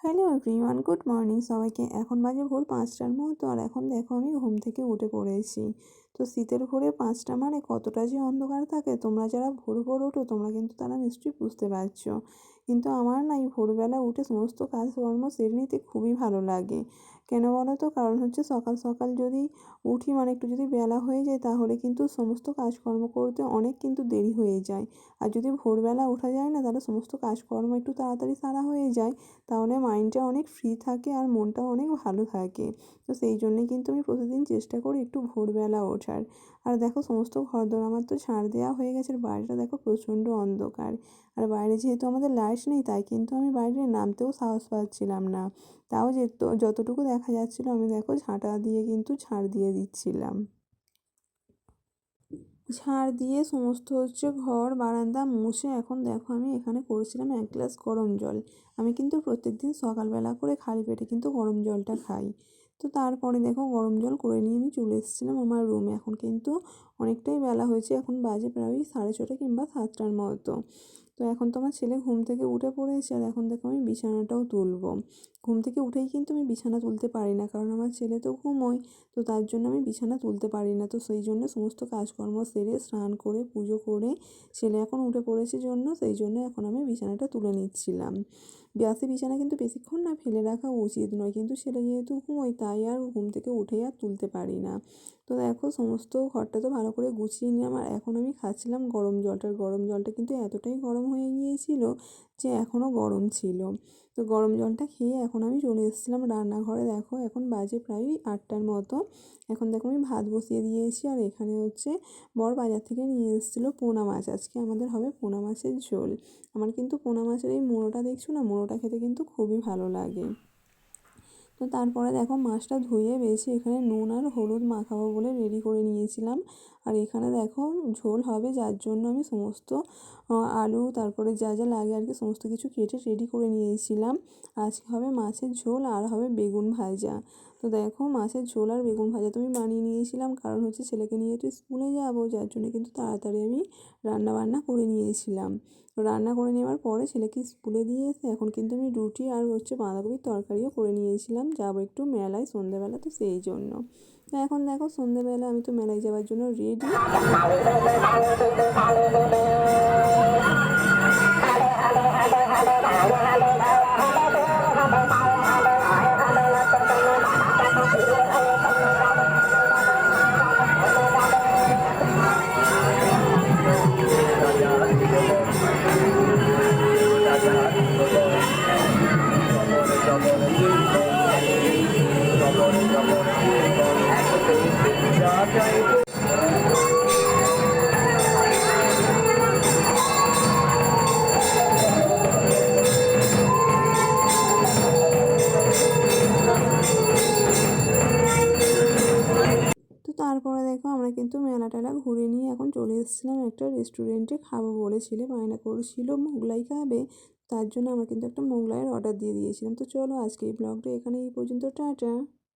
Hello everyone, good morning সবাইকে। এখন বাজে ভোর 5টার মতো, আর এখন দেখো আমি ঘুম থেকে উঠে পড়েছি। তো শীতের ভোরে 5টা মানে কতটা যে অন্ধকার থাকে, তোমরা যারা ভোর ভোর ওঠো তোমরা কিন্তু তারা নিশ্চয়ই বুঝতে পারছো। কিন্তু আমার না এই ভোরবেলা উঠে সমস্ত কাজকর্ম সেরে নিতে খুবই ভালো লাগে। কেন বলো তো? কারণ হচ্ছে সকাল সকাল যদি উঠি মানে একটু যদি বেলা হয়ে যায় তাহলে কিন্তু সমস্ত কাজকর্ম করতে অনেক কিন্তু দেরি হয়ে যায়। আর যদি ভোরবেলা ওঠা যায় না তাহলে সমস্ত কাজকর্ম একটু তাড়াতাড়ি সারা হয়ে যায়, তাহলে মাইন্ডটা অনেক ফ্রি থাকে আর মনটাও অনেক ভালো থাকে। তো সেই জন্যই কিন্তু আমি প্রতিদিন চেষ্টা করি একটু ভোরবেলা ওঠার। আর দেখো সমস্ত ঘরদোর আমার তো ঝাড় দেওয়া হয়ে গেছে, আর বাইরেটা দেখো প্রচণ্ড অন্ধকার। আর বাইরে যেহেতু আমাদের লাইট নেই তাই কিন্তু আমি বাইরে নামতেও সাহস পাচ্ছিলাম না। তাও যতটুকু দেখা যাচ্ছিলো আমি দেখো ঝাঁটা দিয়ে কিন্তু ঝাড় দিয়ে দিচ্ছিলাম। ঝাড় দিয়ে সমস্ত হচ্ছে ঘর বারান্দা মুছে এখন দেখো আমি এখানে করেছিলাম 1 গ্লাস গরম জল। আমি কিন্তু প্রত্যেকদিন সকালবেলা করে খালি পেটে কিন্তু গরম জলটা খাই। তো তারপরে দেখো গরম জল করে নিয়ে আমি চলে এসেছিলাম আমার রুমে। এখন কিন্তু অনেকটাই বেলা হয়েছে, এখন বাজে প্রায় 6:30 কিংবা 7টার মতো। তো এখন তো আমার ছেলে ঘুম থেকে উঠে পড়েছে, আর এখন দেখো আমি বিছানাটাও তুলবো। ঘুম থেকে উঠেই কিন্তু আমি বিছানা তুলতে পারি না, কারণ আমার ছেলে তো ঘুমোয়। তো তার জন্য আমি বিছানা তুলতে পারি না। তো সেই জন্য সমস্ত কাজকর্ম সেরে স্নান করে পুজো করে ছেলে এখন উঠে পড়েছে জন্য সেই জন্য এখন আমি বিছানাটা তুলে নিচ্ছিলাম। বাসি বিছানা কিন্তু বেশিক্ষণ না ফেলে রাখা উচিত নয়, কিন্তু ছেলে যেহেতু ঘুমোয় তাই আর ঘুম থেকে উঠে আর তুলতে পারি না। তো দেখো সমস্ত ঘরটা তো ভালো করে গুছিয়ে নিলাম, আর এখন আমি খাচ্ছিলাম গরম জলটা। গরম জলটা কিন্তু এতটাই গরম হয়ে গিয়েছিল যে এখনও গরম ছিল। তো গরম জলটা খেয়ে এখন আমি চলে এসেছিলাম রান্নাঘরে। দেখো এখন বাজে প্রায় 8টার মতো। এখন দেখো আমি ভাত বসিয়ে দিয়েছি, আর এখানে হচ্ছে বর বাজার থেকে নিয়ে এসেছিলো পোনা মাছ। আজকে আমাদের হবে পোনা মাছের ঝোল। আমার কিন্তু পোনা মাছের এই মুড়োটা দেখছো না, মুড়োটা খেতে কিন্তু খুবই ভালো লাগে। তো তারপরে দেখো মাছটা ধুয়ে বেছে এখানে নুন আর হলুদ মাখাবো বলে রেডি করে নিয়েছিলাম। আর এখানে দেখো ঝোল হবে, যার জন্য আমি সমস্ত আলু তারপরে যা যা লাগে আর কি সমস্ত কিছু কেটে রেডি করে নিয়েছিলাম। আজকে হবে মাছের ঝোল আর হবে বেগুন ভাজা। তো দেখো মাছের ঝোল আর বেগুন ভাজা তুমি বানিয়ে নিয়েছিলাম, কারণ হচ্ছে ছেলেকে নিয়ে তো স্কুলে যাবো, যার জন্য কিন্তু তাড়াতাড়ি আমি রান্না বান্না করে নিয়েছিলাম। রান্না করে নেওয়ার পরে ছেলেকে স্কুলে দিয়ে এসে এখন কিন্তু আমি রুটি আর হচ্ছে বাঁধাকপির তরকারিও করে নিয়েছিলাম, যাবো একটু মেলায় সন্ধ্যেবেলা, তো সেই জন্য। তো এখন দেখো সন্ধ্যেবেলা আমি তো মেলায় যাওয়ার জন্য রেডি। তো তারপরে দেখো আমরা কিন্তু মেলা টেলা ঘুরে নিয়ে এখন চলে এসেছিলাম একটা রেস্টুরেন্টে খাবো বলে। ছেলে বায়না করেছিল মোগলাই খাবে, তার জন্য আমরা কিন্তু একটা মোগলাইয়ের অর্ডার দিয়ে দিয়েছিলাম। তো চলো আজকে এই ব্লগটা এখানে এই পর্যন্ত, টাটা।